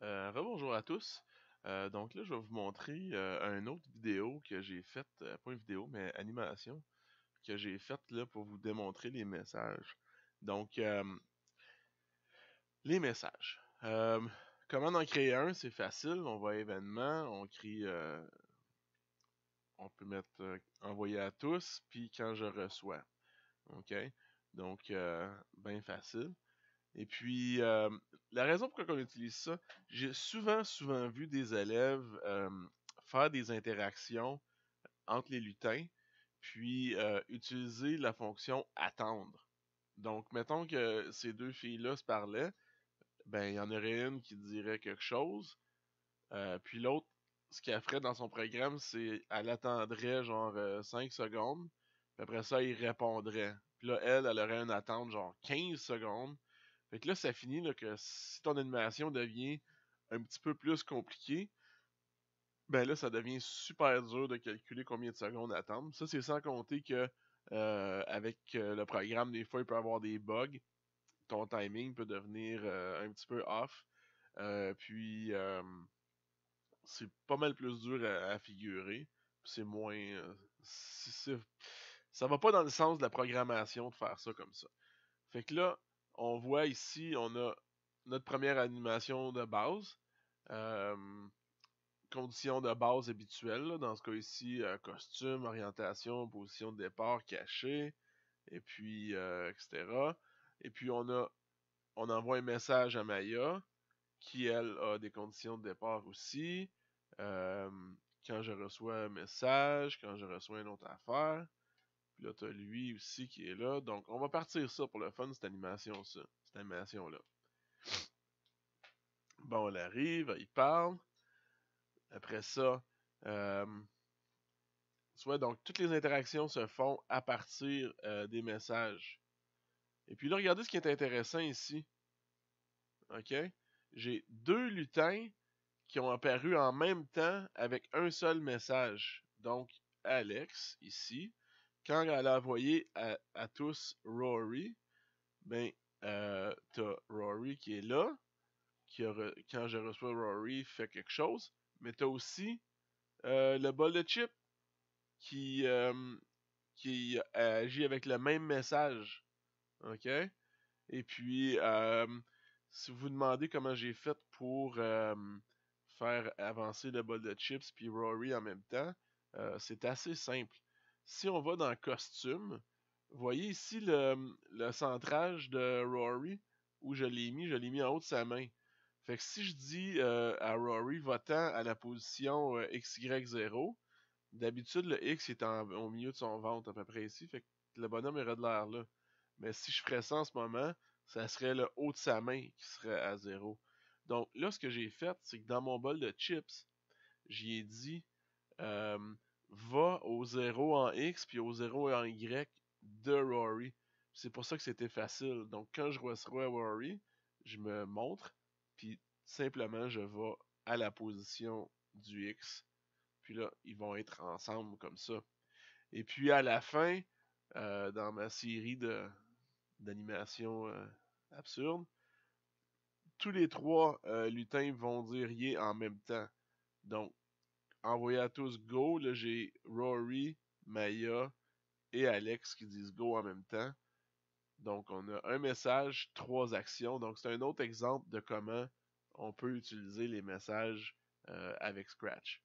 Rebonjour à tous. Donc là, je vais vous montrer une autre vidéo que j'ai faite, pas une vidéo, mais animation, que j'ai faite là pour vous démontrer les messages. Donc, les messages. Comment en créer un? C'est facile. On va à événement, on crée, on peut mettre envoyer à tous, puis quand je reçois. OK? Donc, bien facile. Et puis, la raison pourquoi on utilise ça, j'ai souvent vu des élèves faire des interactions entre les lutins, puis utiliser la fonction attendre. Donc, mettons que ces deux filles-là se parlaient, ben, il y en aurait une qui dirait quelque chose, puis l'autre, ce qu'elle ferait dans son programme, c'est elle attendrait genre 5 secondes, puis après ça, il répondrait. Puis là, elle aurait une attente genre 15 secondes. Fait que là, ça finit là, que si ton animation devient un petit peu plus compliquée, ben là, ça devient super dur de calculer combien de secondes attendre. Ça, c'est sans compter que avec le programme, des fois, il peut avoir des bugs. Ton timing peut devenir un petit peu off. Puis c'est pas mal plus dur à figurer. C'est moins. Ça va pas dans le sens de la programmation de faire ça comme ça. Fait que là, on voit ici, on a notre première animation de base. Euh, Conditions de base habituelles, là, dans ce cas ici, costume, orientation, position de départ, cachet, et puis etc. Et puis on envoie un message à Maya, qui elle a des conditions de départ aussi. Euh, Quand je reçois un message, quand je reçois une autre affaire. Puis là, t'as lui aussi qui est là. Donc, on va partir ça pour le fun, cette animation, ça. Cette animation-là. Bon, elle arrive, il parle. Après ça, euh, tu vois, donc toutes les interactions se font à partir des messages. Et puis là, regardez ce qui est intéressant ici. OK? J'ai deux lutins qui ont apparu en même temps avec un seul message. Donc, Alex, ici, quand elle a envoyé à tous Rory, ben, t'as Rory qui est là, quand je reçois Rory, fait quelque chose, mais t'as aussi le bol de chip qui, euh, qui agit avec le même message. OK? Et puis, si vous vous demandez comment j'ai fait pour faire avancer le bol de chips puis Rory en même temps, c'est assez simple. Si on va dans costume, vous voyez ici le centrage de Rory où je l'ai mis en haut de sa main. Fait que si je dis à Rory, va-t'en à la position XY0, d'habitude le X est au milieu de son ventre à peu près ici, fait que le bonhomme aurait de l'air là. Mais si je ferais ça en ce moment, ça serait le haut de sa main qui serait à zéro. Donc là, ce que j'ai fait, c'est que dans mon bol de chips, j'y ai dit euh, va au zéro en X puis au zéro en Y de Rory. C'est pour ça que c'était facile. Donc quand je reçois Rory, je me montre, puis simplement je vais à la position du X. Puis là, ils vont être ensemble comme ça. Et puis à la fin, dans ma série d'animation absurde, tous les trois lutins vont dire yeah en même temps. Donc, envoyez à tous go, là j'ai Rory, Maya et Alex qui disent go en même temps. Donc, on a un message, trois actions. Donc, c'est un autre exemple de comment on peut utiliser les messages avec Scratch.